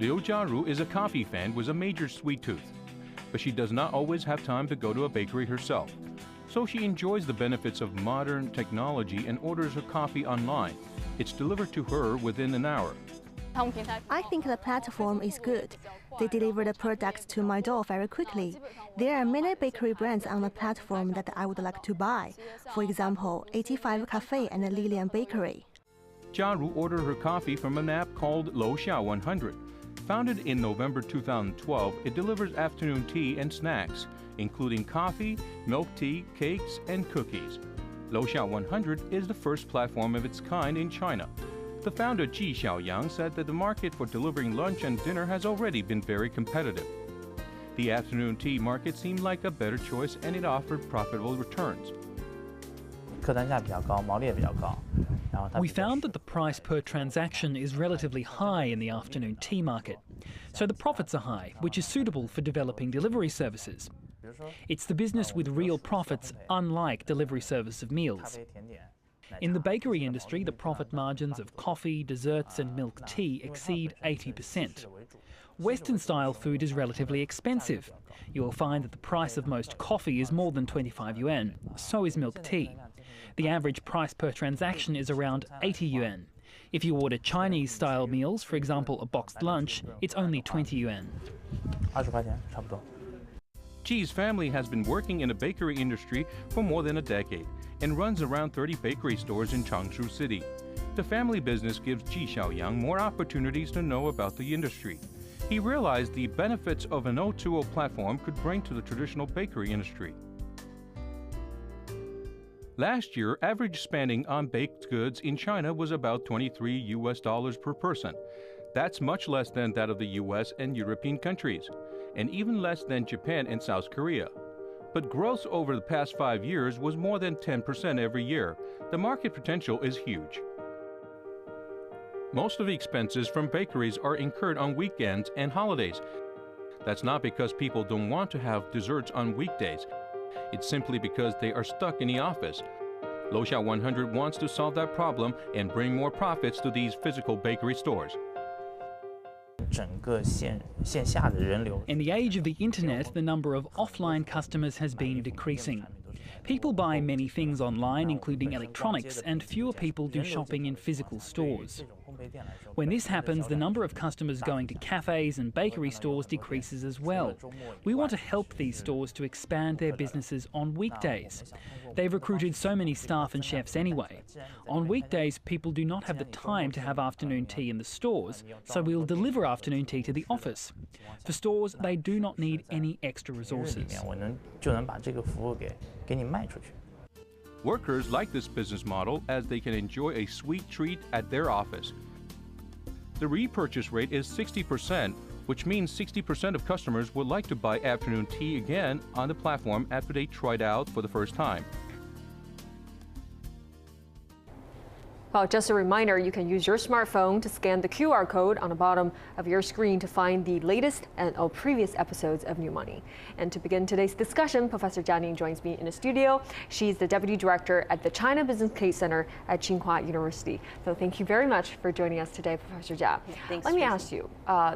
Liu Jiaru is a coffee fan with a major sweet tooth, but she does not always have time to go to a bakery herself. So she enjoys the benefits of modern technology and orders her coffee online. It's delivered to her within an hour. I think the platform is good. They deliver the products to my door very quickly. There are many bakery brands on the platform that I would like to buy. For example, 85 Cafe and Lilian Bakery. Jiaru ordered her coffee from an app called Loxia 100. Founded in November 2012, it delivers afternoon tea and snacks, including coffee, milk tea, cakes, and cookies. Loxia 100 is the first platform of its kind in China. The founder Ji Xiaoyang said that the market for delivering lunch and dinner has already been very competitive. The afternoon tea market seemed like a better choice and it offered profitable returns. We found that the price per transaction is relatively high in the afternoon tea market. So the profits are high, which is suitable for developing delivery services. It's the business with real profits, unlike delivery service of meals. In the bakery industry, the profit margins of coffee, desserts and milk tea exceed 80%. Western-style food is relatively expensive. You will find that the price of most coffee is more than 25 yuan. So is milk tea. The average price per transaction is around 80 yuan. If you order Chinese-style meals, for example a boxed lunch, it's only 20 yuan. Ji's family has been working in the bakery industry for more than a decade and runs around 30 bakery stores in Changshu City. The family business gives Ji Xiaoyang more opportunities to know about the industry. He realized the benefits of an O2O platform could bring to the traditional bakery industry. Last year, average spending on baked goods in China was about $23 per person. That's much less than that of the US and European countries, and even less than Japan and South Korea. But growth over the past 5 years was more than 10% every year. The market potential is huge. Most of the expenses from bakeries are incurred on weekends and holidays. That's not because people don't want to have desserts on weekdays. It's simply because they are stuck in the office. Loxia 100 wants to solve that problem and bring more profits to these physical bakery stores. In the age of the internet, the number of offline customers has been decreasing. People buy many things online, including electronics, and fewer people do shopping in physical stores. When this happens, the number of customers going to cafes and bakery stores decreases as well. We want to help these stores to expand their businesses on weekdays. They've recruited so many staff and chefs anyway. On weekdays, people do not have the time to have afternoon tea in the stores, so we'll deliver afternoon tea to the office. For stores, they do not need any extra resources. Workers like this business model as they can enjoy a sweet treat at their office. The repurchase rate is 60%, which means 60% of customers would like to buy afternoon tea again on the platform after they tried out for the first time. Well, just a reminder, you can use your smartphone to scan the QR code on the bottom of your screen to find the latest and all previous episodes of New Money. And to begin today's discussion, Professor Jia Ning joins me in the studio. She's the Deputy Director at the China Business Case Center at Tsinghua University. So thank you very much for joining us today, Professor Jia. Thanks, Let me ask you,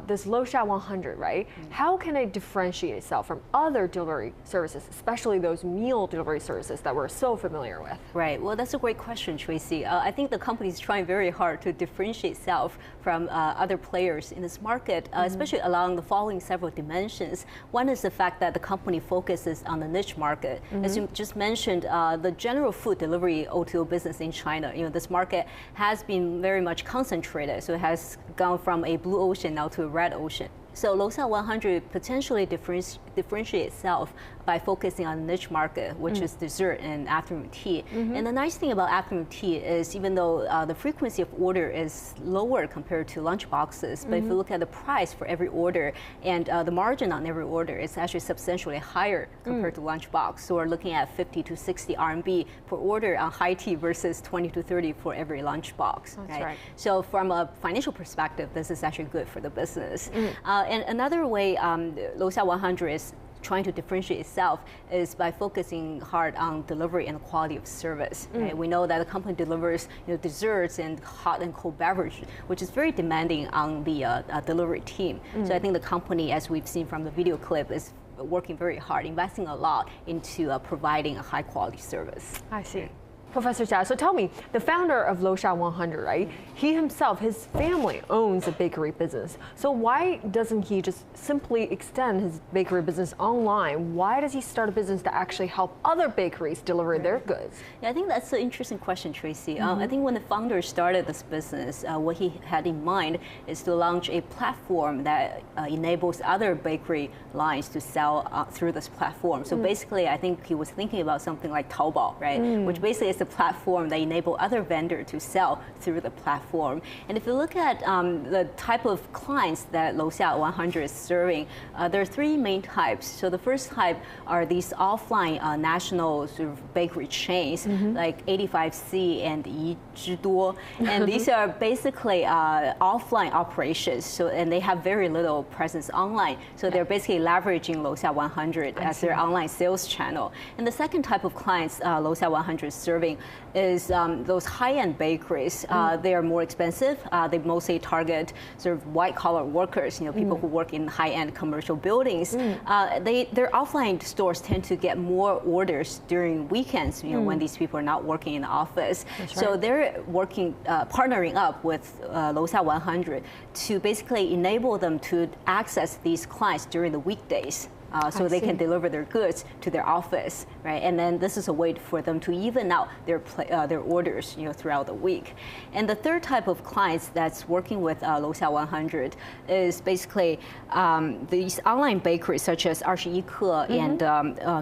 this Loxia 100, right? How can it differentiate itself from other delivery services, especially those meal delivery services that we're so familiar with? Right. Well, that's a great question, Tracy. I think the company is trying very hard to differentiate itself from other players in this market, especially along the following several dimensions. One is the fact that the company focuses on the niche market. As you just mentioned, the general food delivery O2O business in China, this market has been very much concentrated. So it has gone from a blue ocean now to a red ocean. So Loxia 100 potentially differentiates itself by focusing on the niche market, which is dessert and afternoon tea. And the nice thing about afternoon tea is even though the frequency of order is lower compared to lunch boxes, but if you look at the price for every order and the margin on every order is actually substantially higher compared to lunch box. So we're looking at 50 to 60 RMB per order on high tea versus 20 to 30 for every lunch box. That's right. So from a financial perspective, this is actually good for the business. And another way Loxia 100 is trying to differentiate itself is by focusing hard on delivery and quality of service. Right? We know that the company delivers desserts and hot and cold beverage, which is very demanding on the delivery team. So I think the company, as we've seen from the video clip, is working very hard, investing a lot into providing a high quality service. I see. Professor Jia, so tell me, the founder of Losha 100, right? He himself, his family owns a bakery business. So why doesn't he just simply extend his bakery business online? Why does he start a business to actually help other bakeries deliver their goods? Yeah, I think that's an interesting question, Tracy. I think when the founder started this business, what he had in mind is to launch a platform that enables other bakery lines to sell through this platform. So basically, I think he was thinking about something like Taobao, right? Which basically is a platform that enable other vendors to sell through the platform. And if you look at the type of clients that Losha 100 is serving, there are three main types. So the first type are these offline national sort of bakery chains like 85C and 一之多. And these are basically offline operations. So, and they have very little presence online. So they're basically leveraging Losha 100 as their online sales channel. And the second type of clients Losha 100 is serving is those high-end bakeries. They are more expensive. They mostly target sort of white-collar workers, people who work in high-end commercial buildings. Their offline stores tend to get more orders during weekends, when these people are not working in the office. So they're working, partnering up with Losha 100 to basically enable them to access these clients during the weekdays. So they can deliver their goods to their office, right? And then this is a way for them to even out their orders, throughout the week. And the third type of clients that's working with Losha 100 is basically these online bakeries such as 21克 and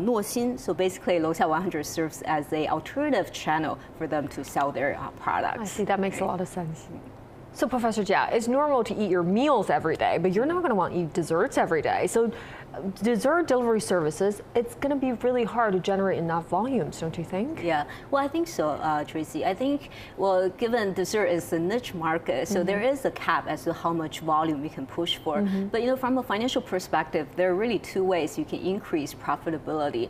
诺心. So basically, Losha 100 serves as an alternative channel for them to sell their products. I see. That makes a lot of sense. So, Professor Jia, it's normal to eat your meals every day, but you're not going to want to eat desserts every day. So, dessert delivery services, it's going to be really hard to generate enough volumes, don't you think? Yeah, well, I think so, Tracy. I think, well, given dessert is a niche market, so there is a cap as to how much volume we can push for. But, from a financial perspective, there are really two ways you can increase profitability.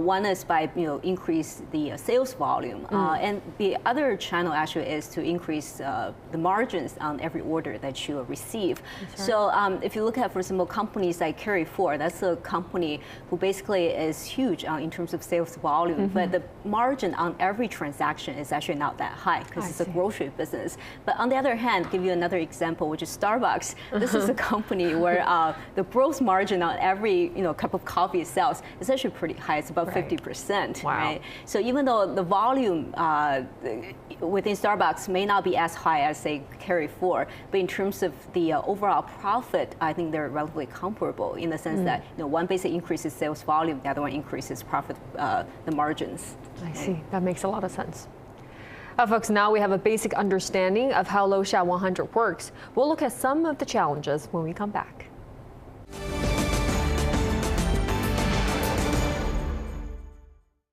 One is by, increase the sales volume. And the other channel actually is to increase the margins on every order that you receive. So if you look at, for example, companies like Carrefour, that's a company who basically is huge in terms of sales volume, but the margin on every transaction is actually not that high because it's a grocery business. But on the other hand, give you another example, which is Starbucks. This is a company where the gross margin on every cup of coffee it sells is actually pretty high. It's about 50%. Wow. Right? So even though the volume within Starbucks may not be as high as, say, Carrefour, but in terms of the overall profit, I think they're relatively comparable in the sense that one basically increases sales volume, the other one increases profit, the margins. I see. That makes a lot of sense. Folks, now we have a basic understanding of how Losha 100 works. We'll look at some of the challenges when we come back.